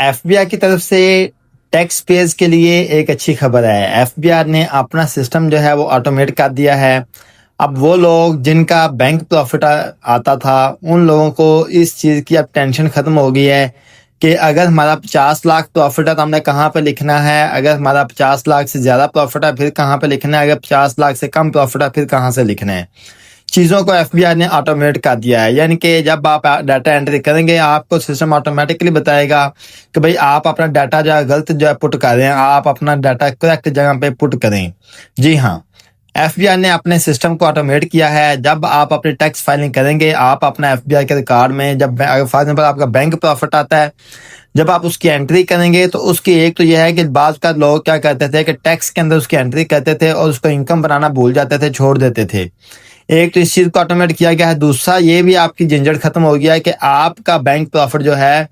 FBI की तरफ से टैक्स पेयर्स के लिए एक अच्छी खबर है। एफबीआई ने अपना सिस्टम जो है वो ऑटोमेट कर दिया है। अब वो लोग जिनका बैंक प्रॉफिट आता था उन लोगों को इस चीज़ की अब टेंशन खत्म हो गई है कि अगर हमारा 50 लाख प्रॉफिट है तो हमने कहाँ पे लिखना है, अगर हमारा 50 लाख से ज़्यादा प्रॉफिट है फिर कहाँ पे लिखना है, अगर 50 लाख से कम प्रॉफिट है फिर कहाँ से लिखना है। चीज़ों को एफबीआई ने ऑटोमेट कर दिया है, यानी कि जब आप डाटा एंट्री करेंगे आपको सिस्टम ऑटोमेटिकली बताएगा कि भाई आप अपना डाटा जो है गलत जो है पुट कर रहे हैं, आप अपना डाटा करेक्ट जगह पे पुट करें। जी हाँ, एफबीआई ने अपने सिस्टम को ऑटोमेट किया है। जब आप अपनी टैक्स फाइलिंग करेंगे आप अपना एफबीआई के रिकॉर्ड में जब फॉर एग्जाम्पल आपका बैंक प्रॉफिट आता है, जब आप उसकी एंट्री करेंगे तो उसकी एक तो यह है कि बाद का लोग क्या करते थे कि टैक्स के अंदर उसकी एंट्री करते थे और उसको इनकम बनाना भूल जाते थे, छोड़ देते थे। एक तो इस चीज़ को ऑटोमेट किया गया है। दूसरा ये भी आपकी झंझट खत्म हो गया है कि आपका बैंक प्रॉफिट जो है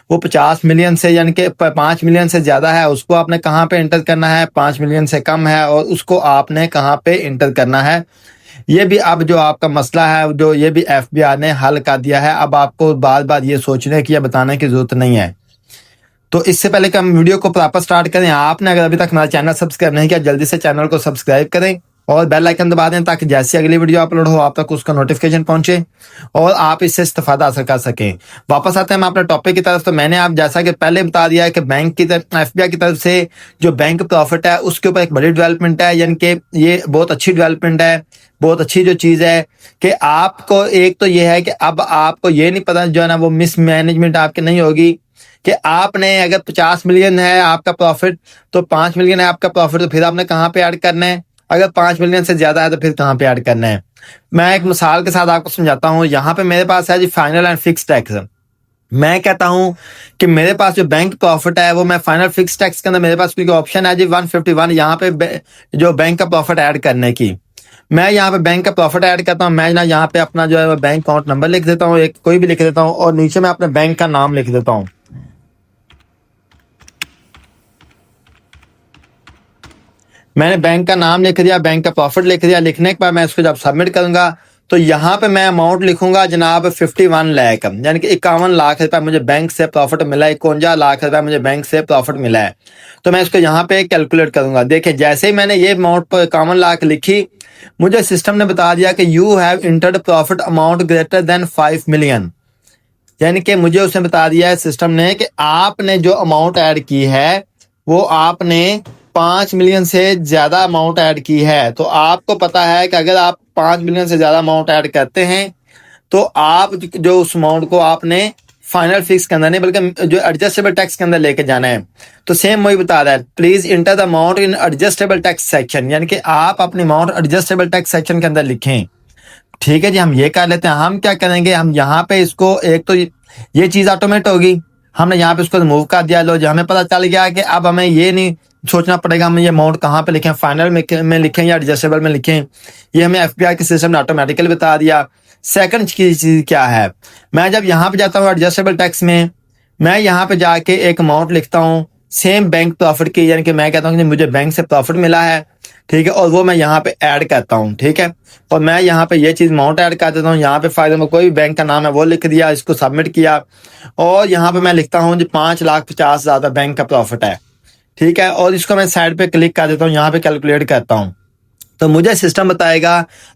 वो 50 मिलियन से यानी कि 5 मिलियन से ज़्यादा है, उसको आपने कहाँ पे इंटर करना है, 5 मिलियन से कम है और उसको आपने कहाँ पे इंटर करना है। ये भी अब जो आपका मसला है जो ये भी एफबीआई ने हल कर दिया है। अब आपको बार बार ये सोचने की या बताने की जरूरत नहीं है। तो इससे पहले कि हम वीडियो को प्रॉपर स्टार्ट करें, आपने अगर अभी तक हमारा चैनल सब्सक्राइब नहीं किया जल्दी से चैनल को सब्सक्राइब करें और बेल आइकन दबा दें ताकि जैसे अगली वीडियो अपलोड हो आप तक उसका नोटिफिकेशन पहुंचे और आप इससे इस्तेफादा हासिल कर सकें। वापस आते हैं हम अपने टॉपिक की तरफ। तो मैंने आप जैसा कि पहले बता दिया है कि बैंक की तरफ एफबीआई की तरफ से जो बैंक प्रॉफिट है उसके ऊपर एक बड़ी डेवलपमेंट है, यानी कि ये बहुत अच्छी डेवलपमेंट है, बहुत अच्छी जो चीज़ है कि आपको एक तो ये है कि अब आपको ये नहीं पता जो है ना वो मिसमैनेजमेंट आपकी नहीं होगी कि आपने अगर 50 मिलियन है आपका प्रॉफिट तो 5 मिलियन है आपका प्रॉफिट तो फिर आपने कहाँ पे ऐड करना है, अगर 5 मिलियन से ज्यादा है तो फिर कहाँ पे ऐड करना है। मैं एक मिसाल के साथ आपको समझाता हूँ। यहाँ पे मेरे पास है जी फाइनल एंड फिक्स टैक्स। मैं कहता हूँ कि मेरे पास जो बैंक प्रॉफिट है वो मैं फाइनल फिक्स टैक्स के अंदर मेरे पास क्योंकि ऑप्शन है जी 151 यहाँ पे जो बैंक का प्रॉफिट ऐड करने की। मैं यहाँ पे बैंक का प्रॉफिट ऐड करता हूँ। मैं ना यहाँ पे अपना जो है बैंक अकाउंट नंबर लिख देता हूँ, एक कोई भी लिख देता हूँ और नीचे मैं अपने बैंक का नाम लिख देता हूँ। मैंने बैंक का नाम लिख दिया, बैंक का प्रॉफिट लिख दिया। लिखने के बाद मैं इसको जब सबमिट करूंगा तो यहाँ पे मैं अमाउंट लिखूंगा जनाब 51 लाख, यानी कि 51 लाख रुपए मुझे बैंक से प्रॉफिट मिला है, 51 लाख रुपए मुझे बैंक से प्रॉफिट मिला है। तो मैं इसको यहाँ पे कैलकुलेट करूंगा। देखिए जैसे ही मैंने ये अमाउंट पर 51 लाख लिखी मुझे सिस्टम ने बता दिया कि you have entered profit amount greater than 5 million, यानी कि मुझे उसने बता दिया है सिस्टम ने कि आपने जो अमाउंट ऐड की है वो आपने 5 मिलियन से ज्यादा अमाउंट ऐड की है। तो आपको पता है कि अगर आप 5 मिलियन से ज्यादा अमाउंट ऐड करते हैं तो आप जो उस अमाउंट को आपने फाइनल फिक्स के अंदर नहीं बल्कि जो एडजस्टेबल टैक्स के अंदर लेके जाना है। तो सेम वही बता रहा है, please enter the amount in adjustable tax section, यानी कि आप अपनी अमाउंट एडजस्टेबल टैक्स सेक्शन के अंदर लिखें। ठीक है जी, हम ये कर लेते हैं। हम क्या करेंगे, हम यहाँ पे इसको एक तो ये चीज ऑटोमेट होगी, हमने यहाँ पे इसको रिमूव कर दिया। लो जी हमें पता चल गया कि अब हमें ये नहीं सोचना पड़ेगा हमें ये अमाउंट कहाँ पे लिखें, फाइनल में लिखें या एडजस्टेबल में लिखें। ये हमें एफबीआई के सिस्टम ने ऑटोमेटिकली बता दिया। सेकंड चीज क्या है, मैं जब यहाँ पे जाता हूँ एडजस्टेबल टैक्स में, मैं यहाँ पे जाके एक अमाउंट लिखता हूँ सेम बैंक प्रॉफिट की, यानी कि मैं कहता हूँ कि मुझे बैंक से प्रॉफिट मिला है, ठीक है, और वो मैं यहाँ पे ऐड करता हूँ। ठीक है, और मैं यहाँ पे ये चीज अमाउंट ऐड कर देता हूँ। यहाँ पे फायदे में कोई भी बैंक का नाम है वो लिख दिया, इसको सबमिट किया और यहाँ पे मैं लिखता हूँ जी 5,50,000 बैंक का प्रॉफिट है। ठीक है, और इसको मैं साइड पे क्लिक कर देता हूँ, यहाँ पे कैलकुलेट करता हूँ तो मुझे सिस्टम बताएगा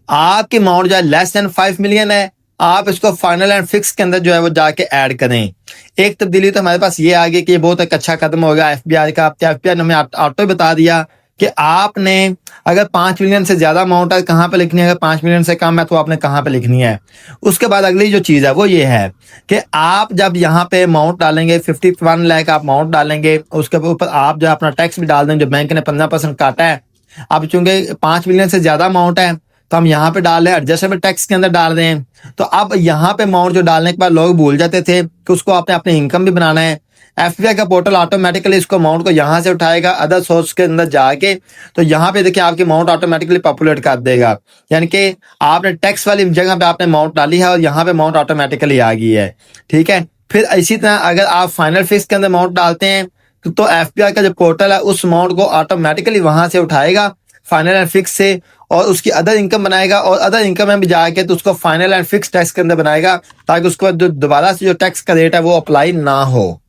आपकी अमाउंट जो है लेस देन 5 मिलियन है, आप इसको फाइनल एंड फिक्स के अंदर जो है वो जाके ऐड करें। एक तब्दीली तो हमारे पास ये आ गई कि ये बहुत एक अच्छा कदम होगा एफबीआई का। एफबीआई ने हमें ऑटो बता दिया कि आपने अगर 5 मिलियन से ज्यादा अमाउंट है कहाँ पे लिखनी है, अगर 5 मिलियन से कम है तो आपने कहाँ पे लिखनी है। उसके बाद अगली जो चीज है वो ये है कि आप जब यहाँ पे अमाउंट डालेंगे 51 लाख आप अमाउंट डालेंगे, उसके ऊपर आप जो अपना टैक्स भी डाल देंगे जो बैंक ने 15% काटा है। अब चूंकि 5 मिलियन से ज्यादा अमाउंट है तो हम यहाँ पे डाल रहे हैं एडजस्टेबल टैक्स के अंदर डाल रहे हैं। तो अब यहाँ पे अमाउंट जो डालने के बाद लोग भूल जाते थे कि उसको आपने अपनी इनकम भी बनाना है। एफबीआई का पोर्टल ऑटोमेटिकली इसको अमाउंट को यहाँ से उठाएगा अदर सोर्स के अंदर जाके, तो यहाँ पे देखिए आपकी अमाउंट ऑटोमेटिकली पॉपुलेट कर देगा, यानी कि आपने टैक्स वाली जगह पे आपने अमाउंट डाली है और यहाँ पे अमाउंट ऑटोमेटिकली आ गई है। ठीक है, फिर इसी तरह अगर आप फाइनल फिक्स के अंदर अमाउंट डालते हैं तो एफबीआई का जो पोर्टल है उस अमाउंट को ऑटोमेटिकली वहां से उठाएगा फाइनल एंड फिक्स से और उसकी अदर इनकम बनाएगा और अदर इनकम में भी जाके तो उसको फाइनल एंड फिक्स टैक्स के अंदर बनाएगा ताकि उसके बाद जो दोबारा से जो टैक्स का रेट है वो अप्लाई ना हो।